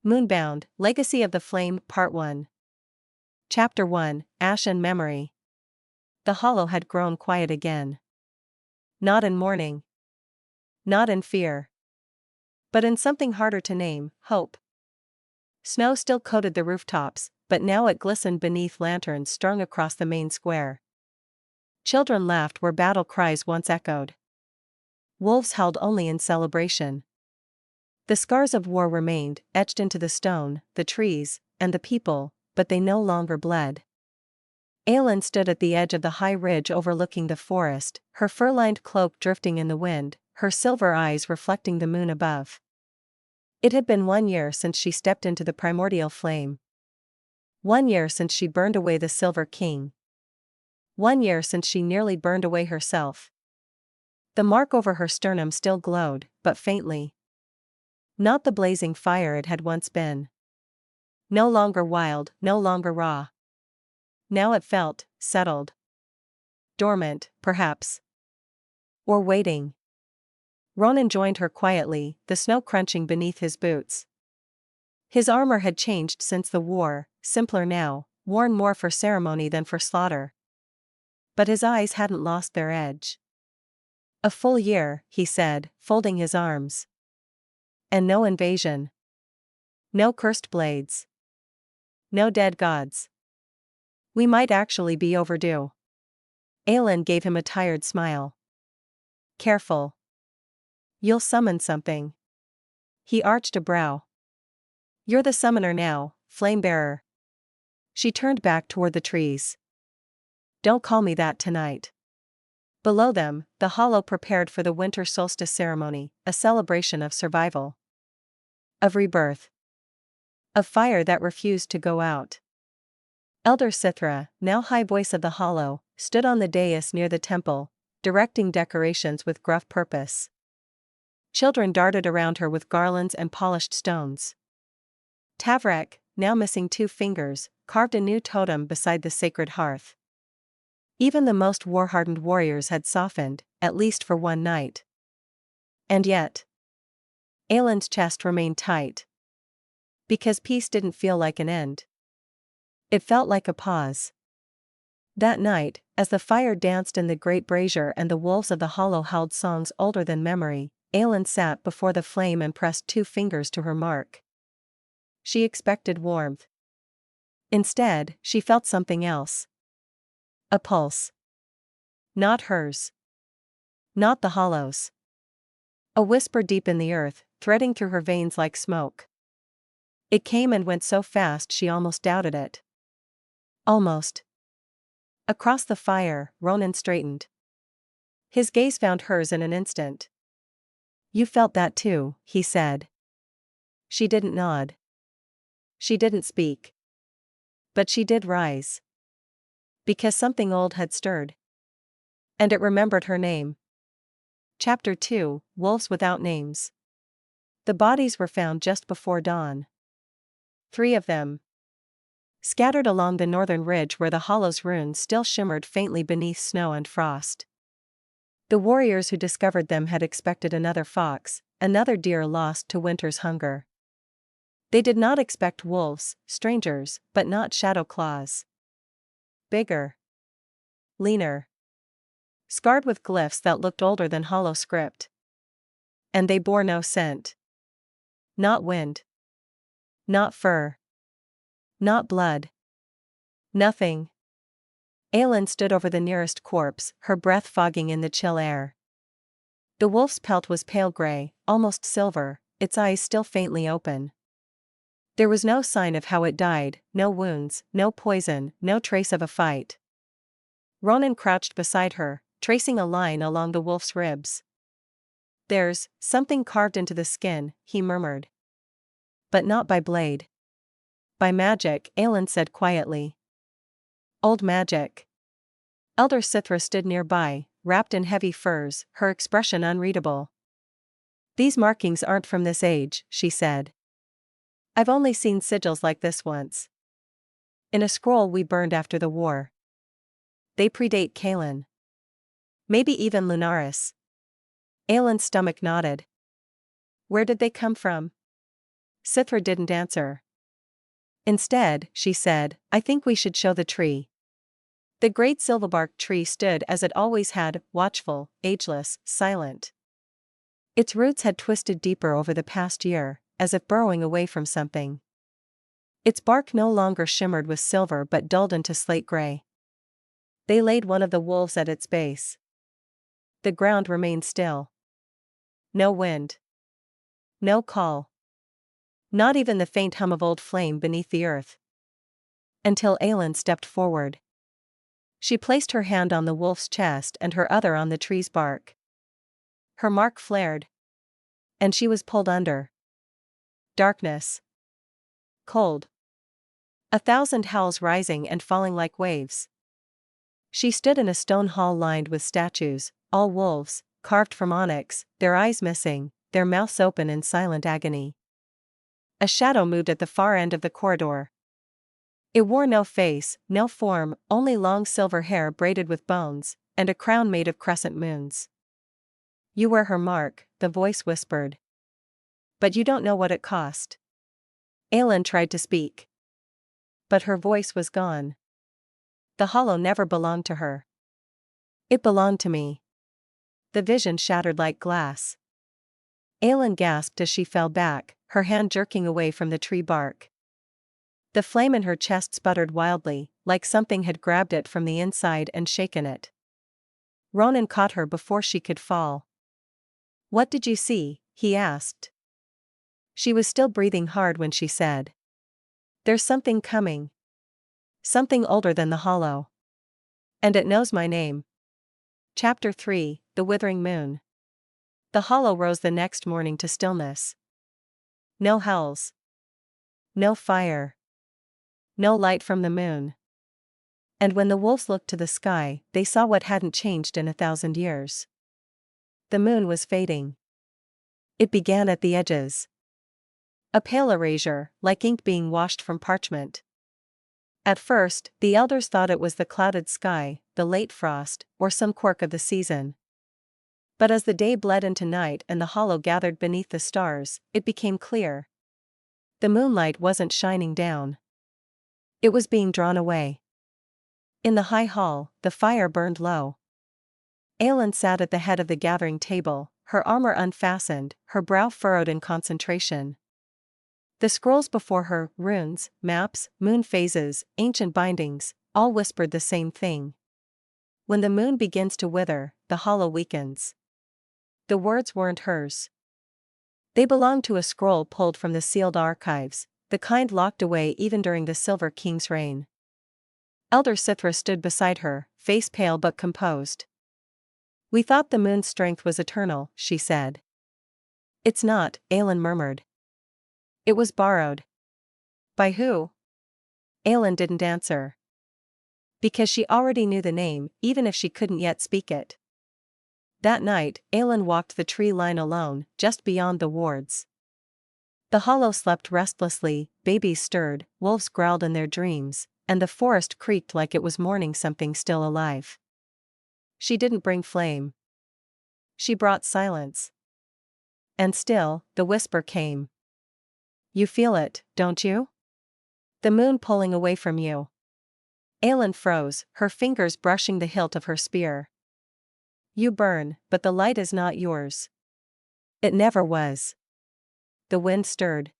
Moonbound, Legacy of the Flame, Part 1. Chapter 1, Ash and Memory. The hollow had grown quiet again. Not in mourning. Not in fear. But in something harder to name, hope. Snow still coated the rooftops, but now it glistened beneath lanterns strung across the main square. Children laughed where battle cries once echoed. Wolves howled only in celebration. The scars of war remained, etched into the stone, the trees, and the people, but they no longer bled. Aelin stood at the edge of the high ridge overlooking the forest, her fur-lined cloak drifting in the wind, her silver eyes reflecting the moon above. It had been 1 year since she stepped into the primordial flame. 1 year since she burned away the Silver King. 1 year since she nearly burned away herself. The mark over her sternum still glowed, but faintly. Not the blazing fire it had once been. No longer wild, no longer raw. Now it felt settled. Dormant, perhaps. Or waiting. Ronan joined her quietly, the snow crunching beneath his boots. His armor had changed since the war, simpler now, worn more for ceremony than for slaughter. But his eyes hadn't lost their edge. A full year, he said, folding his arms. And no invasion. No cursed blades. No dead gods. We might actually be overdue. Aelin gave him a tired smile. Careful. You'll summon something. He arched a brow. You're the summoner now, flame-bearer. She turned back toward the trees. Don't call me that tonight. Below them, the hollow prepared for the winter solstice ceremony, a celebration of survival. Of rebirth. Of fire that refused to go out. Elder Sithra, now high voice of the hollow, stood on the dais near the temple, directing decorations with gruff purpose. Children darted around her with garlands and polished stones. Tavrek, now missing 2 fingers, carved a new totem beside the sacred hearth. Even the most war-hardened warriors had softened, at least for 1 night. And yet, Aelin's chest remained tight. Because peace didn't feel like an end. It felt like a pause. That night, as the fire danced in the great brazier and the wolves of the hollow howled songs older than memory, Aelin sat before the flame and pressed 2 fingers to her mark. She expected warmth. Instead, she felt something else. A pulse. Not hers. Not the hollow's. A whisper deep in the earth, threading through her veins like smoke. It came and went so fast she almost doubted it. Almost. Across the fire, Ronan straightened. His gaze found hers in an instant. You felt that too, he said. She didn't nod. She didn't speak. But she did rise. Because something old had stirred. And it remembered her name. Chapter 2, Wolves Without Names. The bodies were found just before dawn. 3 of them. Scattered along the northern ridge where the hollow's runes still shimmered faintly beneath snow and frost. The warriors who discovered them had expected another fox, another deer lost to winter's hunger. They did not expect wolves, strangers, but not shadow claws. Bigger. Leaner. Scarred with glyphs that looked older than hollow script. And they bore no scent. Not wind. Not fur. Not blood. Nothing. Aelin stood over the nearest corpse, her breath fogging in the chill air. The wolf's pelt was pale gray, almost silver, its eyes still faintly open. There was no sign of how it died, no wounds, no poison, no trace of a fight. Ronan crouched beside her, tracing a line along the wolf's ribs. There's something carved into the skin, he murmured. But not by blade. By magic, Aelin said quietly. Old magic. Elder Sithra stood nearby, wrapped in heavy furs, her expression unreadable. These markings aren't from this age, she said. I've only seen sigils like this once. In a scroll we burned after the war. They predate Kaelin. Maybe even Lunaris. Aelin's stomach nodded. Where did they come from? Sithra didn't answer. Instead, she said, I think we should show the tree. The great silverbark tree stood as it always had, watchful, ageless, silent. Its roots had twisted deeper over the past year, as if burrowing away from something. Its bark no longer shimmered with silver but dulled into slate gray. They laid one of the wolves at its base. The ground remained still. No wind. No call. Not even the faint hum of old flame beneath the earth. Until Aelin stepped forward. She placed her hand on the wolf's chest and her other on the tree's bark. Her mark flared. And she was pulled under. Darkness. Cold. 1,000 howls rising and falling like waves. She stood in a stone hall lined with statues, all wolves, carved from onyx, their eyes missing, their mouths open in silent agony. A shadow moved at the far end of the corridor. It wore no face, no form, only long silver hair braided with bones, and a crown made of crescent moons. You wear her mark, the voice whispered. But you don't know what it cost. Aelin tried to speak. But her voice was gone. The hollow never belonged to her. It belonged to me. The vision shattered like glass. Aelin gasped as she fell back, her hand jerking away from the tree bark. The flame in her chest sputtered wildly, like something had grabbed it from the inside and shaken it. Ronan caught her before she could fall. What did you see? He asked. She was still breathing hard when she said. There's something coming. Something older than the hollow. And it knows my name. Chapter 3, The Withering Moon. The hollow rose the next morning to stillness. No howls. No fire. No light from the moon. And when the wolves looked to the sky, they saw what hadn't changed in 1,000 years. The moon was fading. It began at the edges. A pale erasure, like ink being washed from parchment. At first, the elders thought it was the clouded sky, the late frost, or some quirk of the season. But as the day bled into night and the hollow gathered beneath the stars, it became clear. The moonlight wasn't shining down. It was being drawn away. In the high hall, the fire burned low. Aelin sat at the head of the gathering table, her armor unfastened, her brow furrowed in concentration. The scrolls before her, runes, maps, moon phases, ancient bindings, all whispered the same thing. When the moon begins to wither, the hollow weakens. The words weren't hers. They belonged to a scroll pulled from the sealed archives, the kind locked away even during the Silver King's reign. Elder Sithra stood beside her, face pale but composed. We thought the moon's strength was eternal, she said. It's not, Aelin murmured. It was borrowed. By who? Aelin didn't answer. Because she already knew the name, even if she couldn't yet speak it. That night, Aelin walked the tree line alone, just beyond the wards. The hollow slept restlessly, babies stirred, wolves growled in their dreams, and the forest creaked like it was mourning something still alive. She didn't bring flame. She brought silence. And still, the whisper came. You feel it, don't you? The moon pulling away from you. Aelin froze, her fingers brushing the hilt of her spear. You burn, but the light is not yours. It never was. The wind stirred.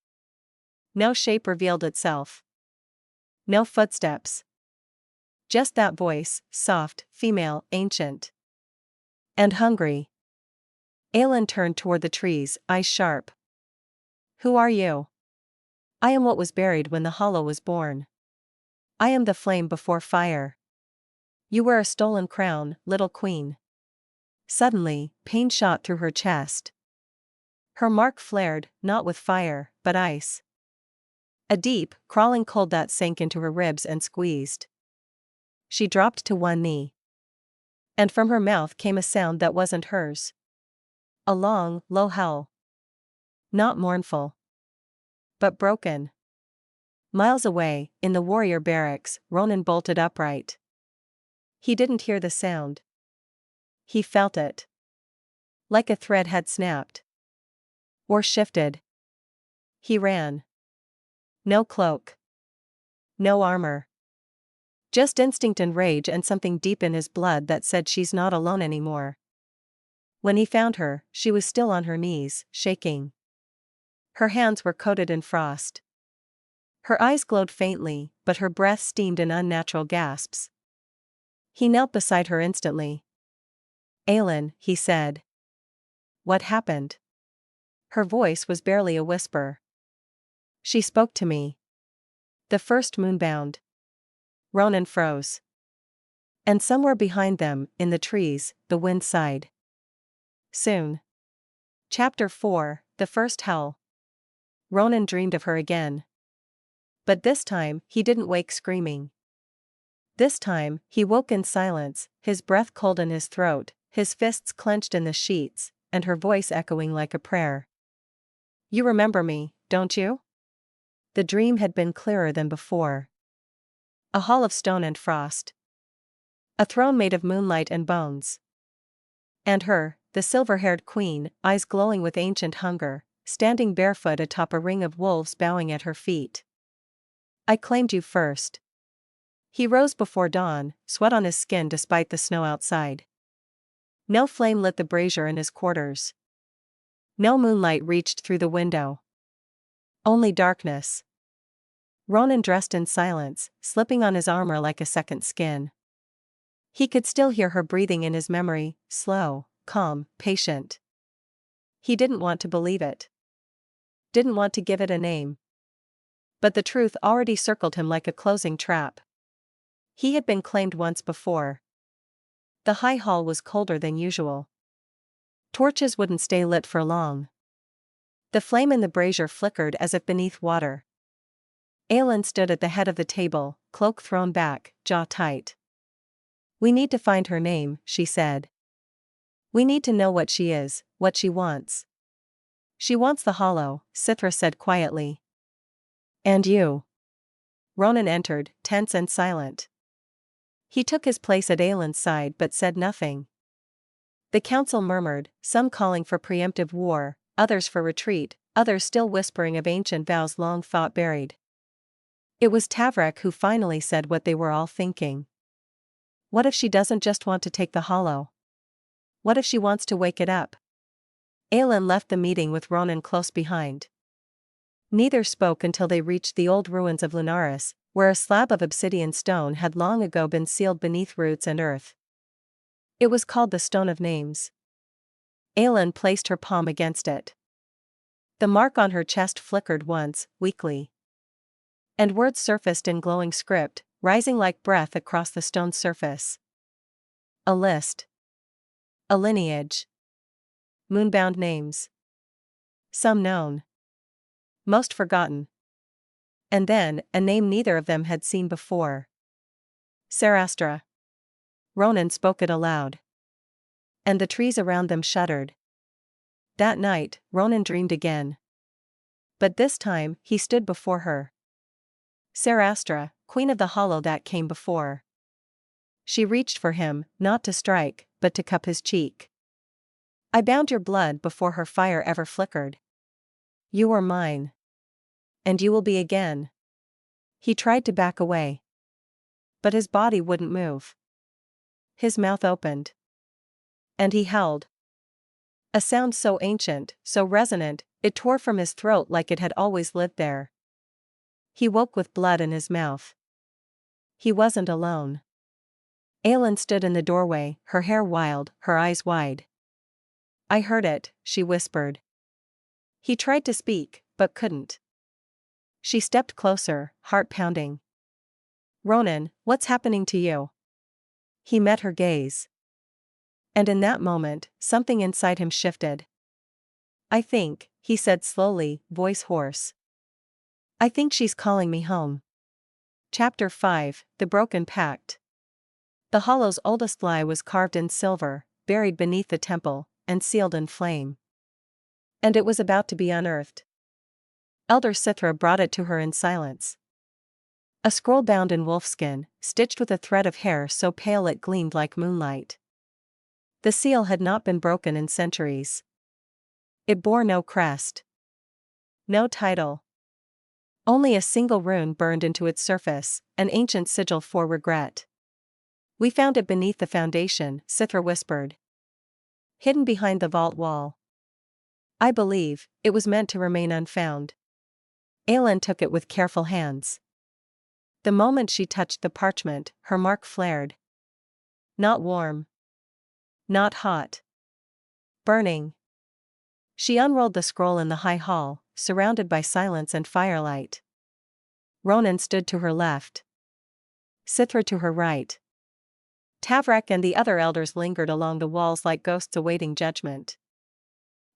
No shape revealed itself. No footsteps. Just that voice, soft, female, ancient. And hungry. Aelin turned toward the trees, eyes sharp. Who are you? I am what was buried when the hollow was born. I am the flame before fire. You wear a stolen crown, little queen. Suddenly, pain shot through her chest. Her mark flared, not with fire, but ice. A deep, crawling cold that sank into her ribs and squeezed. She dropped to one knee. And from her mouth came a sound that wasn't hers. A long, low howl. Not mournful. But broken. Miles away, in the warrior barracks, Ronan bolted upright. He didn't hear the sound. He felt it. Like a thread had snapped. Or shifted. He ran. No cloak. No armor. Just instinct and rage and something deep in his blood that said she's not alone anymore. When he found her, she was still on her knees, shaking. Her hands were coated in frost. Her eyes glowed faintly, but her breath steamed in unnatural gasps. He knelt beside her instantly. "Aelin," he said. "What happened?" Her voice was barely a whisper. "She spoke to me. The first Moonbound." Ronan froze. And somewhere behind them, in the trees, the wind sighed. Soon. Chapter 4, The First Hell. Ronan dreamed of her again. But this time, he didn't wake screaming. This time, he woke in silence, his breath cold in his throat, his fists clenched in the sheets, and her voice echoing like a prayer. "You remember me, don't you?" The dream had been clearer than before. A hall of stone and frost. A throne made of moonlight and bones. And her, the silver-haired queen, eyes glowing with ancient hunger, standing barefoot atop a ring of wolves bowing at her feet. "I claimed you first." He rose before dawn, sweat on his skin despite the snow outside. No flame lit the brazier in his quarters. No moonlight reached through the window. Only darkness. Ronan dressed in silence, slipping on his armor like a second skin. He could still hear her breathing in his memory, slow, calm, patient. He didn't want to believe it. Didn't want to give it a name. But the truth already circled him like a closing trap. He had been claimed once before. The high hall was colder than usual. Torches wouldn't stay lit for long. The flame in the brazier flickered as if beneath water. Aelin stood at the head of the table, cloak thrown back, jaw tight. "We need to find her name," she said. "We need to know what she is, what she wants." "She wants the hollow," Sithra said quietly. "And you." Ronan entered, tense and silent. He took his place at Aelin's side but said nothing. The council murmured, some calling for preemptive war, others for retreat, others still whispering of ancient vows long thought buried. It was Tavrak who finally said what they were all thinking. What if she doesn't just want to take the hollow? What if she wants to wake it up? Aelin left the meeting with Ronan close behind. Neither spoke until they reached the old ruins of Lunaris, where a slab of obsidian stone had long ago been sealed beneath roots and earth. It was called the Stone of Names. Aelin placed her palm against it. The mark on her chest flickered once, weakly. And words surfaced in glowing script, rising like breath across the stone's surface. A list. A lineage. Moonbound names. Some known. Most forgotten. And then, a name neither of them had seen before. Sarastra. Ronan spoke it aloud. And the trees around them shuddered. That night, Ronan dreamed again. But this time, he stood before her. Sarastra, queen of the hollow that came before. She reached for him, not to strike, but to cup his cheek. "I bound your blood before her fire ever flickered. You were mine. And you will be again." He tried to back away. But his body wouldn't move. His mouth opened. And he held. A sound so ancient, so resonant, it tore from his throat like it had always lived there. He woke with blood in his mouth. He wasn't alone. Aelin stood in the doorway, her hair wild, her eyes wide. "I heard it," she whispered. He tried to speak, but couldn't. She stepped closer, heart pounding. "Ronan, what's happening to you?" He met her gaze. And in that moment, something inside him shifted. "I think," he said slowly, voice hoarse. "I think she's calling me home." Chapter 5, The Broken Pact. The hollow's oldest lie was carved in silver, buried beneath the temple, and sealed in flame. And it was about to be unearthed. Elder Sithra brought it to her in silence. A scroll bound in wolfskin, stitched with a thread of hair so pale it gleamed like moonlight. The seal had not been broken in centuries. It bore no crest. No title. Only a single rune burned into its surface, an ancient sigil for regret. We found it beneath the foundation, Cithra whispered. Hidden behind the vault wall. I believe it was meant to remain unfound. Aelin took it with careful hands. The moment she touched the parchment, her mark flared. Not warm. Not hot. Burning. She unrolled the scroll in the high hall, surrounded by silence and firelight. Ronan stood to her left. Cithra to her right. Tavrek and the other elders lingered along the walls like ghosts awaiting judgment.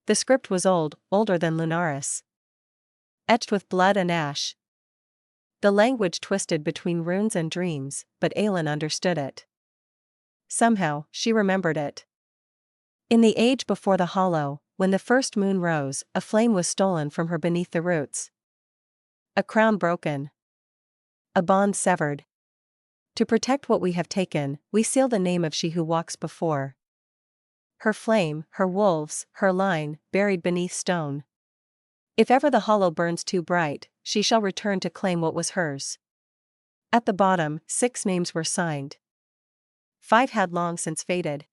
The script was old, older than Lunaris. Etched with blood and ash. The language twisted between runes and dreams, but Aelin understood it. Somehow, she remembered it. In the age before the Hollow, when the first moon rose, a flame was stolen from her beneath the roots. A crown broken. A bond severed. To protect what we have taken, we seal the name of she who walks before. Her flame, her wolves, her line, buried beneath stone. If ever the Hollow burns too bright, she shall return to claim what was hers. At the bottom, 6 names were signed. 5 had long since faded.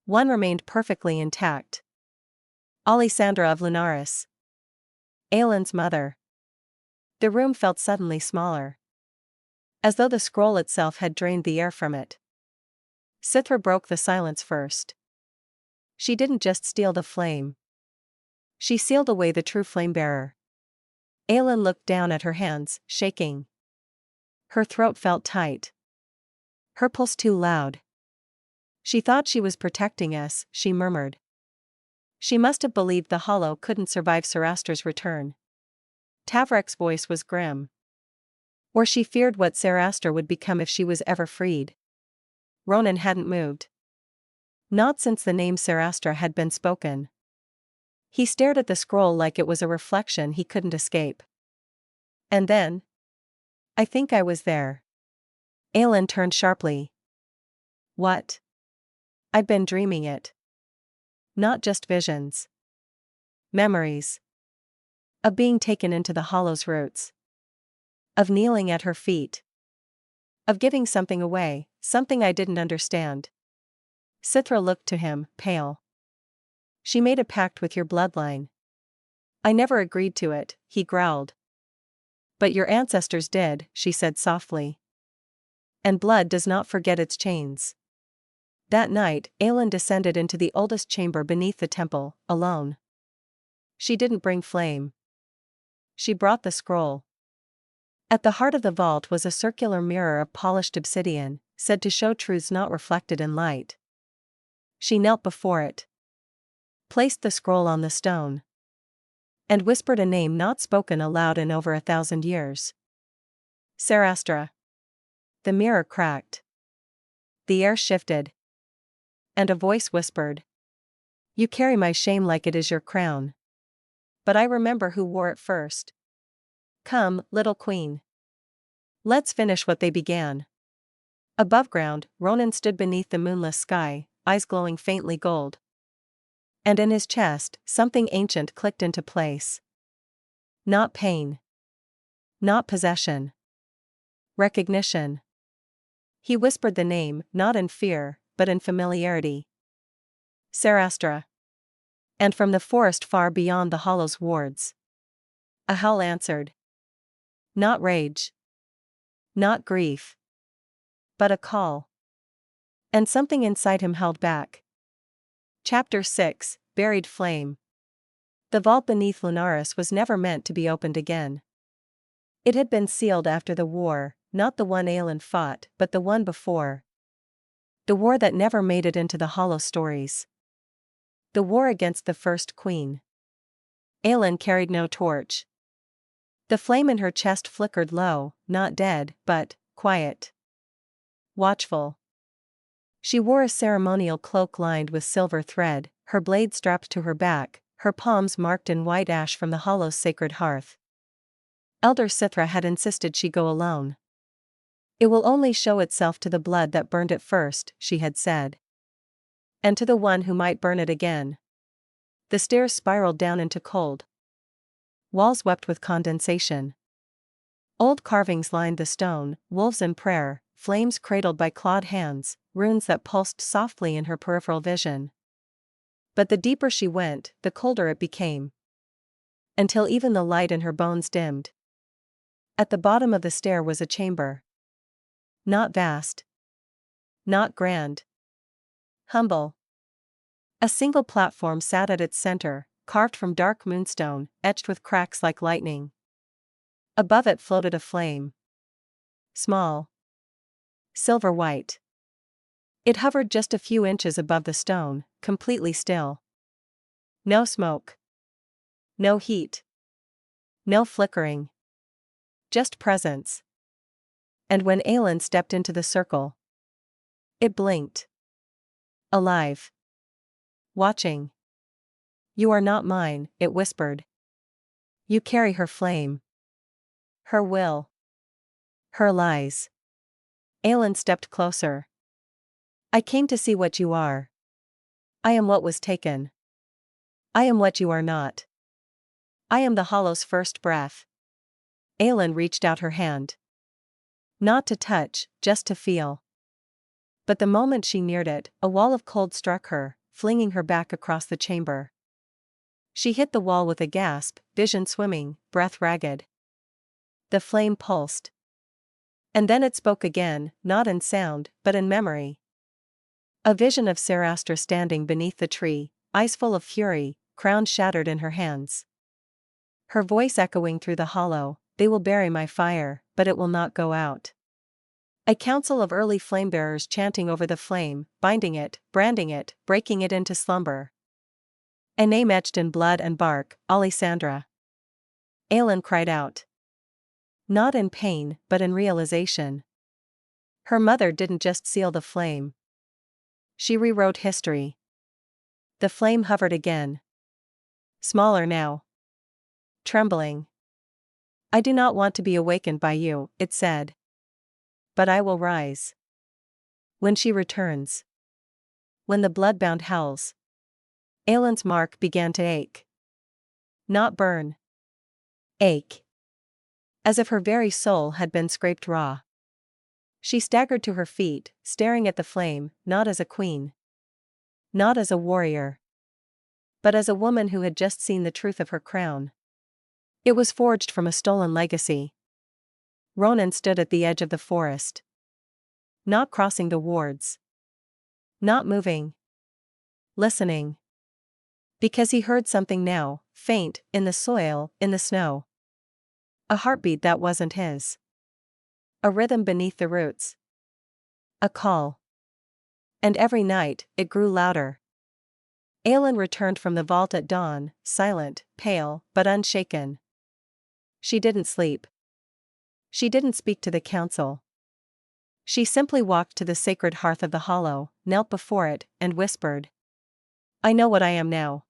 1 remained perfectly intact. Alessandra of Lunaris. Aelin's mother. The room felt suddenly smaller. As though the scroll itself had drained the air from it. Cithra broke the silence first. She didn't just steal the flame. She sealed away the true flame-bearer. Aelin looked down at her hands, shaking. Her throat felt tight. Her pulse too loud. She thought she was protecting us, she murmured. She must have believed the Hollow couldn't survive Serastra's return. Tavrek's voice was grim. Or she feared what Serastra would become if she was ever freed. Ronan hadn't moved. Not since the name Serastra had been spoken. He stared at the scroll like it was a reflection he couldn't escape. And then? I think I was there. Aelin turned sharply. What? I'd been dreaming it. Not just visions. Memories. Of being taken into the Hollow's roots. Of kneeling at her feet. Of giving something away, something I didn't understand. Cithra looked to him, pale. She made a pact with your bloodline. I never agreed to it, he growled. But your ancestors did, she said softly. And blood does not forget its chains. That night, Aelin descended into the oldest chamber beneath the temple, alone. She didn't bring flame. She brought the scroll. At the heart of the vault was a circular mirror of polished obsidian, said to show truths not reflected in light. She knelt before it. Placed the scroll on the stone. And whispered a name not spoken aloud in over 1,000 years. Serastra. The mirror cracked. The air shifted. And a voice whispered. You carry my shame like it is your crown. But I remember who wore it first. Come, little queen. Let's finish what they began. Above ground, Ronan stood beneath the moonless sky, eyes glowing faintly gold. And in his chest, something ancient clicked into place. Not pain. Not possession. Recognition. He whispered the name, not in fear, but in familiarity. Serastra. And from the forest far beyond the Hollow's wards. A howl answered. Not rage. Not grief. But a call. And something inside him held back. Chapter 6, Buried Flame. The vault beneath Lunaris was never meant to be opened again. It had been sealed after the war, not the one Aelin fought, but the one before. The war that never made it into the Hollow stories. The war against the first queen. Aelin carried no torch. The flame in her chest flickered low, not dead, but quiet. Watchful. She wore a ceremonial cloak lined with silver thread, her blade strapped to her back, her palms marked in white ash from the Hollow's sacred hearth. Elder Cithra had insisted she go alone. It will only show itself to the blood that burned it first, she had said. And to the one who might burn it again. The stairs spiraled down into cold. Walls wept with condensation. Old carvings lined the stone, wolves in prayer, flames cradled by clawed hands, runes that pulsed softly in her peripheral vision. But the deeper she went, the colder it became. Until even the light in her bones dimmed. At the bottom of the stair was a chamber. Not vast. Not grand. Humble. A single platform sat at its center, carved from dark moonstone, etched with cracks like lightning. Above it floated a flame. Small. Silver white. It hovered just a few inches above the stone, completely still. No smoke. No heat. No flickering. Just presence. And when Aelin stepped into the circle, it blinked. Alive. Watching. You are not mine, it whispered. You carry her flame. Her will. Her lies. Aelin stepped closer. I came to see what you are. I am what was taken. I am what you are not. I am the Hollow's first breath. Aelin reached out her hand. Not to touch, just to feel. But the moment she neared it, a wall of cold struck her, flinging her back across the chamber. She hit the wall with a gasp, vision swimming, breath ragged. The flame pulsed. And then it spoke again, not in sound, but in memory. A vision of Sarastra standing beneath the tree, eyes full of fury, crown shattered in her hands. Her voice echoing through the hollow, they will bury my fire, but it will not go out. A council of early flamebearers chanting over the flame, binding it, branding it, breaking it into slumber. A name etched in blood and bark, Alessandra. Aelin cried out. Not in pain, but in realization. Her mother didn't just seal the flame. She rewrote history. The flame hovered again. Smaller now. Trembling. I do not want to be awakened by you, it said. But I will rise. When she returns. When the bloodbound howls. Aelin's mark began to ache. Not burn. Ache. As if her very soul had been scraped raw. She staggered to her feet, staring at the flame, not as a queen. Not as a warrior. But as a woman who had just seen the truth of her crown. It was forged from a stolen legacy. Ronan stood at the edge of the forest. Not crossing the wards. Not moving. Listening. Because he heard something now, faint, in the soil, in the snow. A heartbeat that wasn't his. A rhythm beneath the roots. A call. And every night, it grew louder. Aelin returned from the vault at dawn, silent, pale, but unshaken. She didn't sleep. She didn't speak to the council. She simply walked to the sacred hearth of the hollow, knelt before it, and whispered. I know what I am now.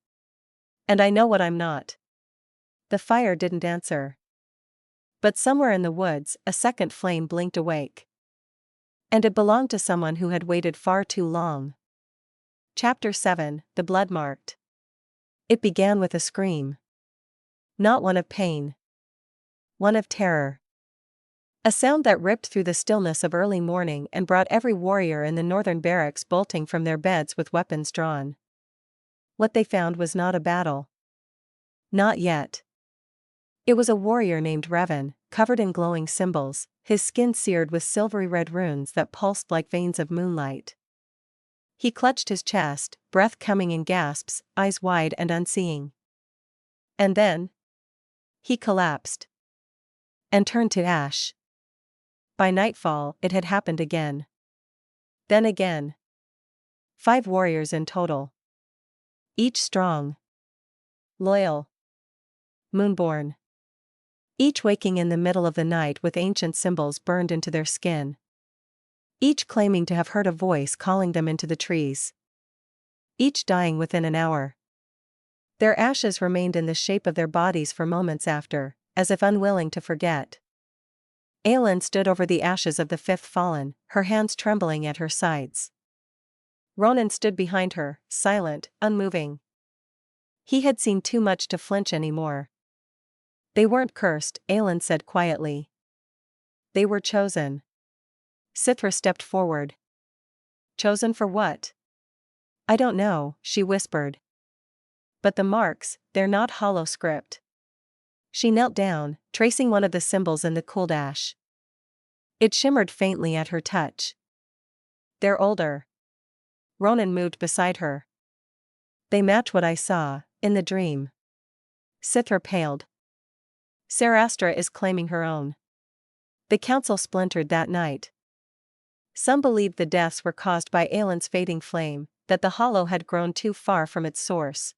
And I know what I'm not. The fire didn't answer. But somewhere in the woods, a second flame blinked awake. And it belonged to someone who had waited far too long. Chapter 7, The Blood-Marked. It began with a scream. Not one of pain. One of terror. A sound that ripped through the stillness of early morning and brought every warrior in the northern barracks bolting from their beds with weapons drawn. What they found was not a battle. Not yet. It was a warrior named Revan, covered in glowing symbols, his skin seared with silvery red runes that pulsed like veins of moonlight. He clutched his chest, breath coming in gasps, eyes wide and unseeing. And then he collapsed. And turned to ash. By nightfall, it had happened again. Then again. 5 warriors in total. Each strong. Loyal. Moonborn. Each waking in the middle of the night with ancient symbols burned into their skin. Each claiming to have heard a voice calling them into the trees. Each dying within an hour. Their ashes remained in the shape of their bodies for moments after, as if unwilling to forget. Aelin stood over the ashes of the 5th fallen, her hands trembling at her sides. Ronan stood behind her, silent, unmoving. He had seen too much to flinch anymore. They weren't cursed, Aelin said quietly. They were chosen. Cithra stepped forward. Chosen for what? I don't know, she whispered. But the marks, they're not hollow script. She knelt down, tracing one of the symbols in the cool ash. It shimmered faintly at her touch. They're older. Ronan moved beside her. They match what I saw, in the dream. Cithra paled. Sarastra is claiming her own. The council splintered that night. Some believed the deaths were caused by Aelin's fading flame, that the hollow had grown too far from its source.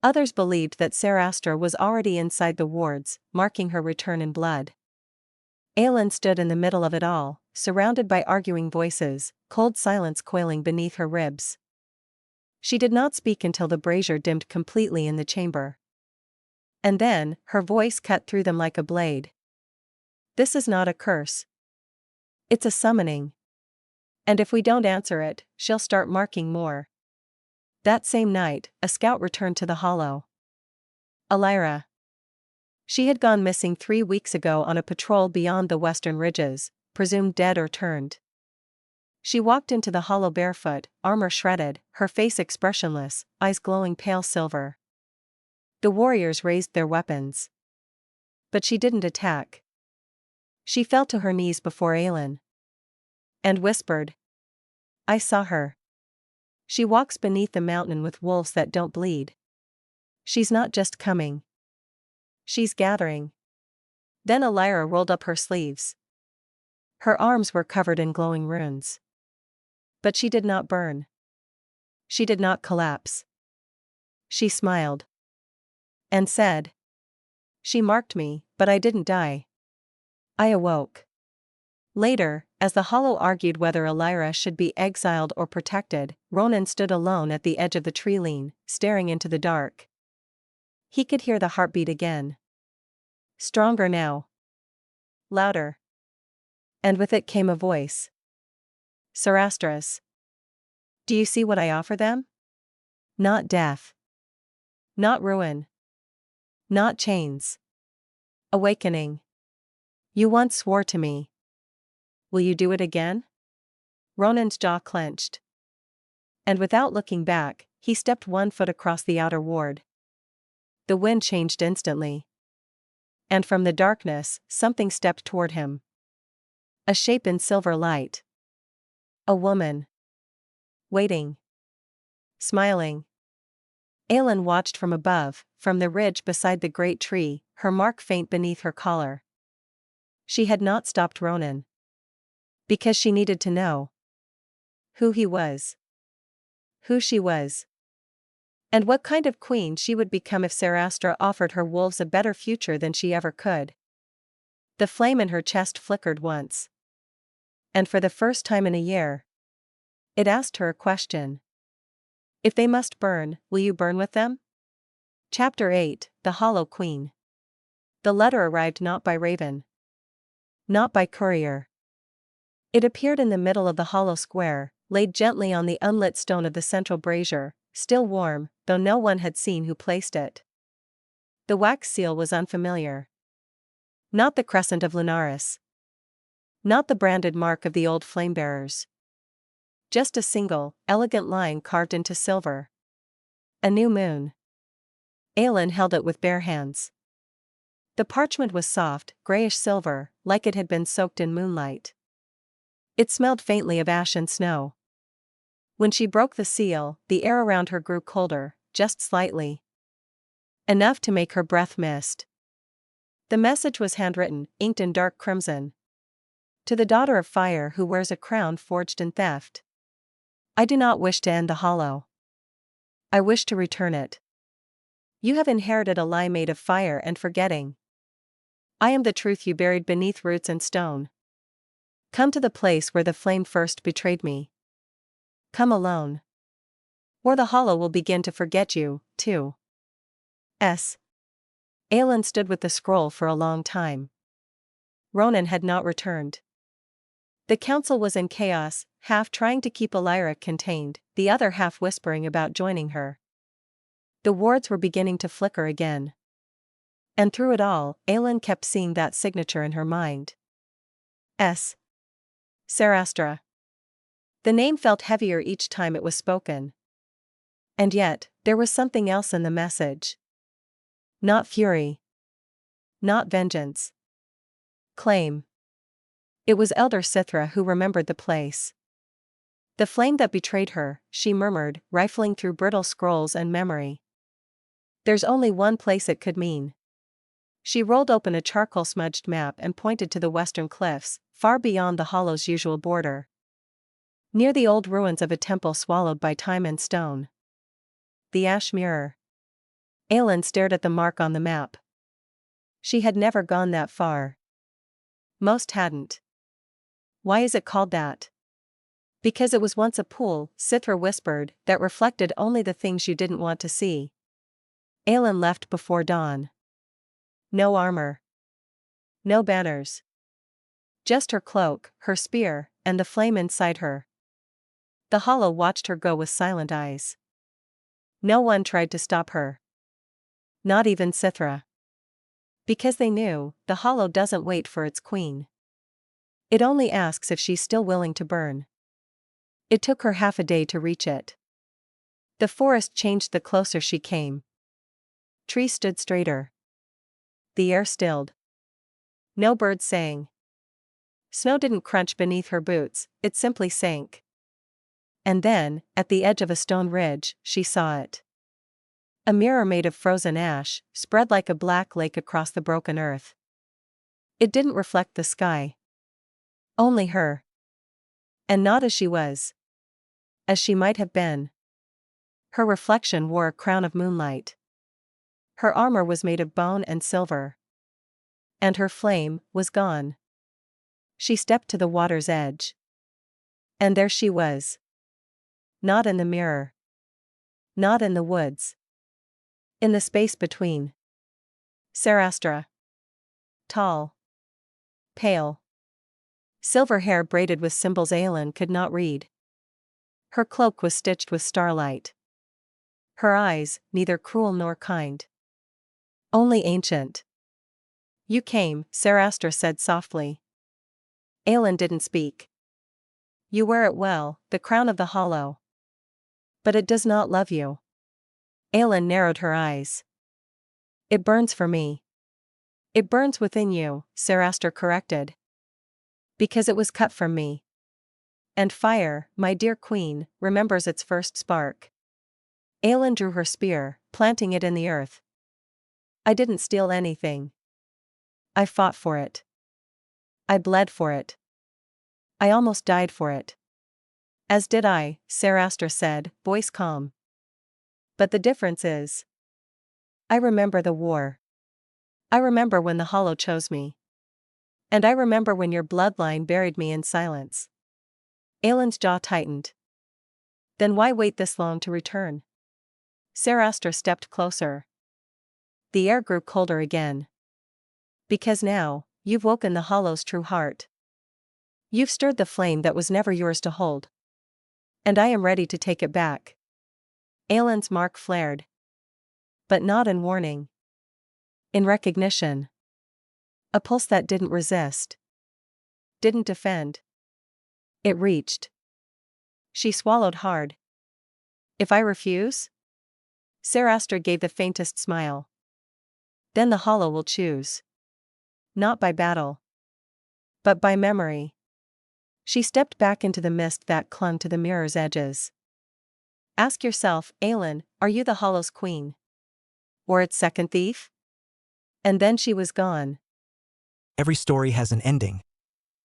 Others believed that Sarastra was already inside the wards, marking her return in blood. Aelin stood in the middle of it all, surrounded by arguing voices, cold silence coiling beneath her ribs. She did not speak until the brazier dimmed completely in the chamber. And then, her voice cut through them like a blade. This is not a curse. It's a summoning. And if we don't answer it, she'll start marking more. That same night, a scout returned to the hollow. Aelin. She had gone missing 3 weeks ago on a patrol beyond the western ridges, presumed dead or turned. She walked into the hollow barefoot, armor shredded, her face expressionless, eyes glowing pale silver. The warriors raised their weapons. But she didn't attack. She fell to her knees before Aelin. And whispered. I saw her. She walks beneath the mountain with wolves that don't bleed. She's not just coming. She's gathering. Then Aelin rolled up her sleeves. Her arms were covered in glowing runes. But she did not burn. She did not collapse. She smiled. And said. She marked me, but I didn't die. I awoke. Later, as the hollow argued whether Aelin should be exiled or protected, Ronan stood alone at the edge of the tree-line, staring into the dark. He could hear the heartbeat again. Stronger now. Louder. And with it came a voice. Sarastra's. Do you see what I offer them? Not death. Not ruin. Not chains. Awakening. You once swore to me. Will you do it again? Ronan's jaw clenched. And without looking back, he stepped 1 foot across the outer ward. The wind changed instantly. And from the darkness, something stepped toward him. A shape in silver light. A woman. Waiting. Smiling. Aelin watched from above, from the ridge beside the great tree, her mark faint beneath her collar. She had not stopped Ronan. Because she needed to know. Who he was. Who she was. And what kind of queen she would become if Sarastra offered her wolves a better future than she ever could. The flame in her chest flickered once. And for the first time in a year, it asked her a question. If they must burn, will you burn with them? Chapter 8, The Hollow Queen. The letter arrived not by raven. Not by courier. It appeared in the middle of the hollow square, laid gently on the unlit stone of the central brazier, still warm, though no one had seen who placed it. The wax seal was unfamiliar. Not the crescent of Lunaris. Not the branded mark of the old flamebearers. Just a single, elegant line carved into silver. A new moon. Aelin held it with bare hands. The parchment was soft, grayish silver, like it had been soaked in moonlight. It smelled faintly of ash and snow. When she broke the seal, the air around her grew colder, just slightly. Enough to make her breath mist. The message was handwritten, inked in dark crimson. To the daughter of fire who wears a crown forged in theft. I do not wish to end the hollow. I wish to return it. You have inherited a lie made of fire and forgetting. I am the truth you buried beneath roots and stone. Come to the place where the flame first betrayed me. Come alone. Or the hollow will begin to forget you, too. Aelin stood with the scroll for a long time. Ronan had not returned. The council was in chaos, half trying to keep Aelin contained, the other half whispering about joining her. The wards were beginning to flicker again. And through it all, Aelin kept seeing that signature in her mind. S. Sarastra. The name felt heavier each time it was spoken. And yet, there was something else in the message. Not fury. Not vengeance. Claim. It was Elder Sithra who remembered the place. The flame that betrayed her, she murmured, rifling through brittle scrolls and memory. There's only one place it could mean. She rolled open a charcoal-smudged map and pointed to the western cliffs, far beyond the hollow's usual border. Near the old ruins of a temple swallowed by time and stone. The ash mirror. Aelin stared at the mark on the map. She had never gone that far. Most hadn't. Why is it called that? Because it was once a pool, Sithra whispered, that reflected only the things you didn't want to see. Aelin left before dawn. No armor. No banners. Just her cloak, her spear, and the flame inside her. The hollow watched her go with silent eyes. No one tried to stop her. Not even Sithra. Because they knew, the hollow doesn't wait for its queen. It only asks if she's still willing to burn. It took her half a day to reach it. The forest changed the closer she came. Trees stood straighter. The air stilled. No birds sang. Snow didn't crunch beneath her boots, it simply sank. And then, at the edge of a stone ridge, she saw it. A mirror made of frozen ash, spread like a black lake across the broken earth. It didn't reflect the sky. Only her. And not as she was. As she might have been. Her reflection wore a crown of moonlight. Her armor was made of bone and silver. And her flame was gone. She stepped to the water's edge. And there she was. Not in the mirror. Not in the woods. In the space between. Sarastra. Tall. Pale. Silver hair braided with symbols Aelin could not read. Her cloak was stitched with starlight. Her eyes, neither cruel nor kind. Only ancient. You came, Sarastra said softly. Aelin didn't speak. You wear it well, the crown of the hollow. But it does not love you. Aelin narrowed her eyes. It burns for me. It burns within you, Sarastra corrected. Because it was cut from me. And fire, my dear queen, remembers its first spark. Aelin drew her spear, planting it in the earth. I didn't steal anything. I fought for it. I bled for it. I almost died for it. As did I, Sarastra said, voice calm. But the difference is. I remember the war. I remember when the hollow chose me. And I remember when your bloodline buried me in silence. Aelin's jaw tightened. Then why wait this long to return? Sarastra stepped closer. The air grew colder again. Because now, you've woken the hollow's true heart. You've stirred the flame that was never yours to hold. And I am ready to take it back. Aelin's mark flared. But not in warning. In recognition. A pulse that didn't resist. Didn't defend. It reached. She swallowed hard. If I refuse? Sarastra gave the faintest smile. Then the hollow will choose. Not by battle. But by memory. She stepped back into the mist that clung to the mirror's edges. Ask yourself, Aelin, are you the hollow's queen? Or its second thief? And then she was gone. Every story has an ending.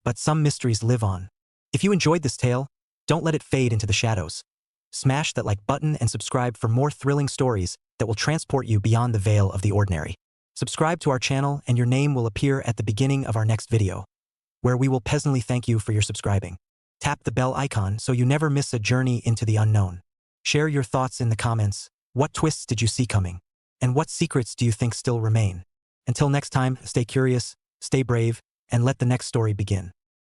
But some mysteries live on. If you enjoyed this tale, don't let it fade into the shadows. Smash that like button and subscribe for more thrilling stories that will transport you beyond the veil of the ordinary. Subscribe to our channel and your name will appear at the beginning of our next video, where we will pleasantly thank you for your subscribing. Tap the bell icon so you never miss a journey into the unknown. Share your thoughts in the comments. What twists did you see coming? And what secrets do you think still remain? Until next time, stay curious, stay brave, and let the next story begin.